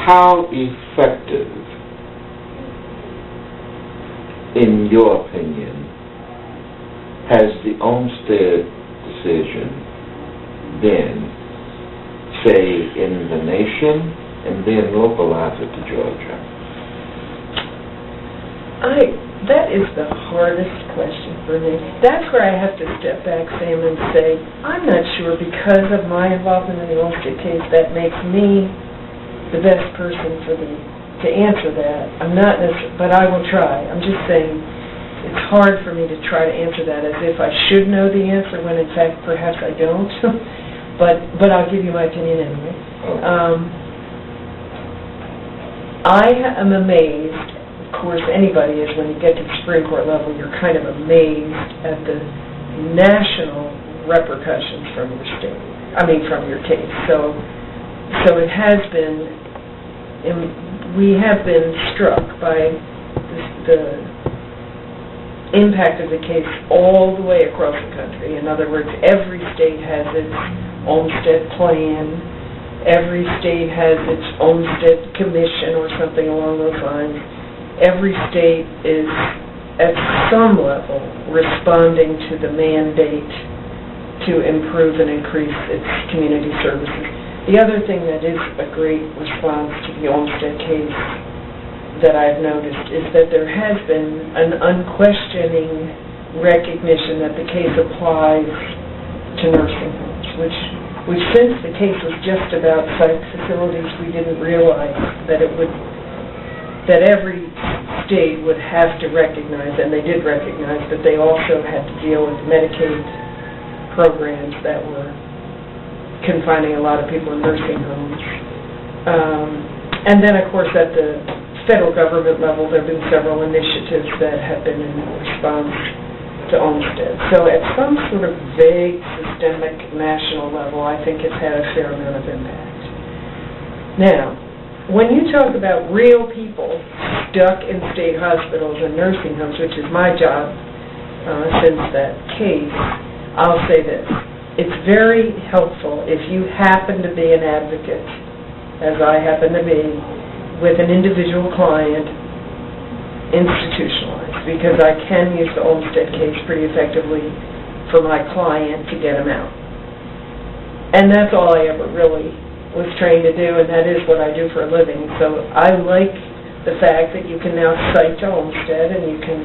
how effective, in your opinion, has the Olmstead decision been, say, in the nation, and then localize it to Georgia? That is the hardest question for me. That's where I have to step back, Sam, and say, I'm not sure because of my involvement in the Olmstead case that makes me the best person to answer that. I'm not necessarily, but I will try. I'm just saying it's hard for me to try to answer that as if I should know the answer when in fact perhaps I don't. but I'll give you my opinion anyway. I am amazed. Of course, anybody is when you get to the Supreme Court level, you're kind of amazed at the national repercussions from your from your case. So it has been, we have been struck by the impact of the case all the way across the country. In other words, every state has its Olmstead plan, every state has its Olmstead commission or something along those lines. Every state is, at some level, responding to the mandate to improve and increase its community services. The other thing that is a great response to the Olmstead case that I've noticed is that there has been an unquestioning recognition that the case applies to nursing homes, which since the case was just about psych facilities, we didn't realize that that every state would have to recognize, and they did recognize, that they also had to deal with Medicaid programs that were confining a lot of people in nursing homes. And then, of course, at the federal government level, there have been several initiatives that have been in response to Olmstead. So at some sort of vague, systemic, national level, I think it's had a fair amount of impact. Now, when you talk about real people stuck in state hospitals and nursing homes, which is my job since that case, I'll say this. It's very helpful if you happen to be an advocate, as I happen to be, with an individual client institutionalized, because I can use the Olmstead case pretty effectively for my client to get him out. And that's all I ever really was trained to do, and that is what I do for a living. So I like the fact that you can now cite to Olmstead and you can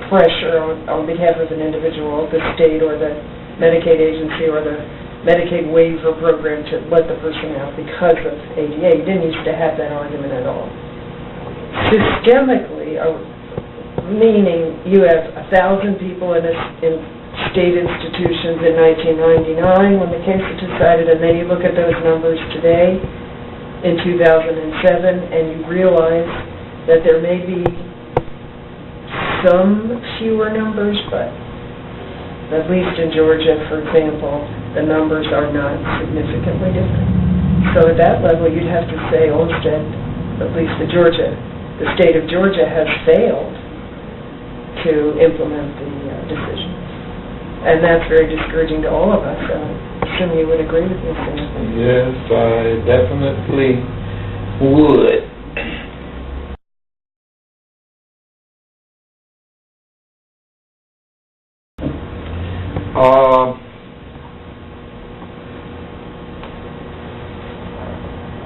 pressure on behalf of an individual, the state or the Medicaid agency or the Medicaid waiver program to let the person out because of ADA. You didn't used to have that argument at all. Systemically, meaning you have 1,000 people in state institutions in 1999 when the case was decided, and then you look at those numbers today in 2007 and you realize that there may be some fewer numbers, but at least in Georgia, for example, the numbers are not significantly different. So at that level, you'd have to say Olmstead, at least the state of Georgia has failed to implement the decision. And that's very discouraging to all of us. I assume you would agree with me, Sam. Yes, I definitely would.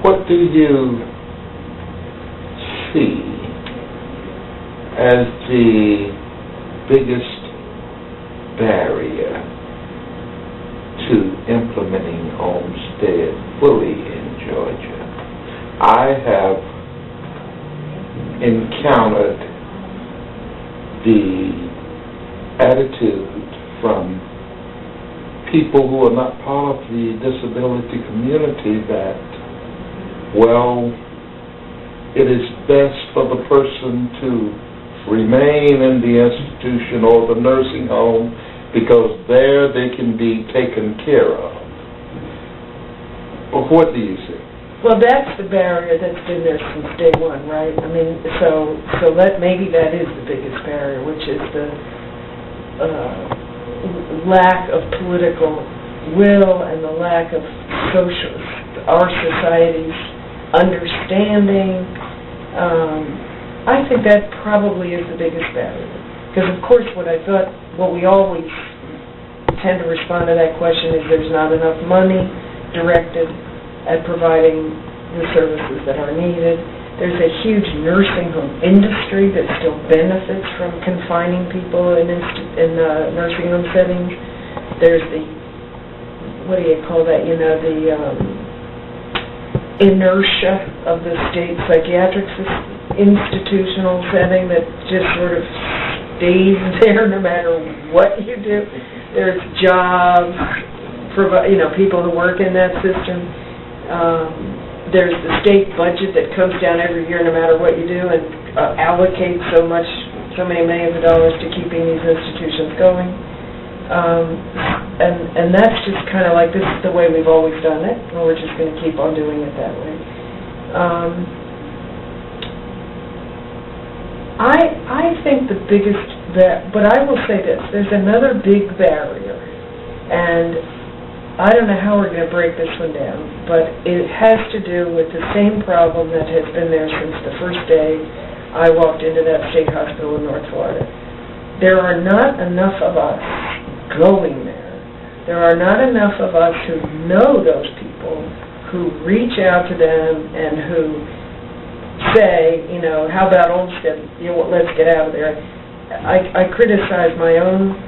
What do you see as the biggest barrier to implementing Olmstead fully in Georgia? I have encountered the attitude from people who are not part of the disability community that, well, it is best for the person to remain in the institution or the nursing home because there they can be taken care of. But what do you see? Well, that's the barrier that's been there since day one, right? I mean, so maybe that is the biggest barrier, which is the lack of political will and the lack of our society's understanding. I think that probably is the biggest barrier. Because, of course, what we always tend to respond to that question is there's not enough money directed at providing the services that are needed. There's a huge nursing home industry that still benefits from confining people in nursing home settings. There's the, what do you call that, the inertia of the state psychiatric institutional setting that just sort of stays there no matter what you do. There's jobs, people who work in that system. There's the state budget that comes down every year no matter what you do and allocates so many millions of dollars to keeping these institutions going. And that's just kind of like, this is the way we've always done it, and we're just going to keep on doing it that way. I think the biggest, but I will say this, there's another big barrier, and I don't know how we're going to break this one down, but it has to do with the same problem that has been there since the first day I walked into that state hospital in North Florida. There are not enough of us going there. There are not enough of us who know those people, who reach out to them and who say, how about Olmstead, let's get out of there. I criticize my own,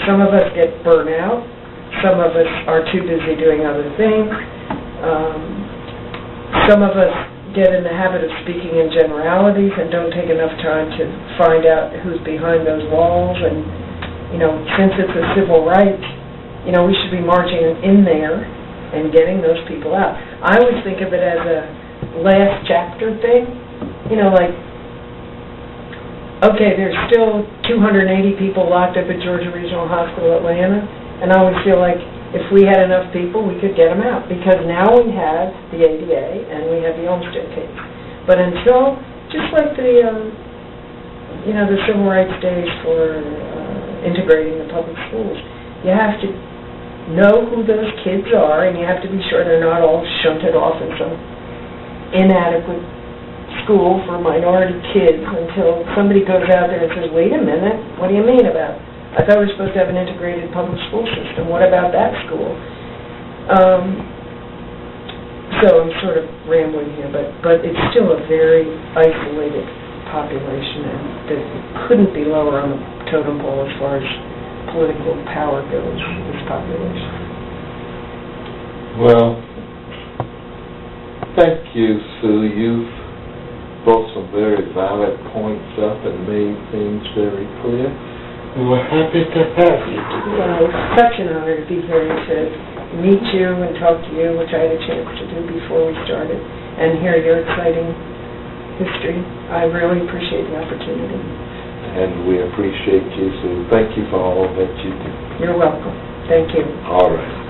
some of us get burnt out. Some of us are too busy doing other things. Some of us get in the habit of speaking in generalities and don't take enough time to find out who's behind those walls. And, since it's a civil right, we should be marching in there and getting those people out. I always think of it as a last chapter thing, okay, there's still 280 people locked up at Georgia Regional Hospital, Atlanta. And I always feel like if we had enough people, we could get them out, because now we have the ADA and we have the Olmstead case. But until, just like the civil rights days for integrating the public schools, you have to know who those kids are, and you have to be sure they're not all shunted off in some inadequate school for minority kids until somebody goes out there and says, wait a minute, what do you mean about it? I thought we were supposed to have an integrated public school system. What about that school? So I'm sort of rambling here, but it's still a very isolated population, and that couldn't be lower on the totem pole as far as political power goes, this population. Well, thank you, Sue. You've brought some very valid points up and made things very clear. We were happy to have you today. Well, it's such an honor to be here and to meet you and talk to you, which I had a chance to do before we started, and hear your exciting history. I really appreciate the opportunity. And we appreciate you, Sue. Thank you for all that you do. You're welcome. Thank you. All right.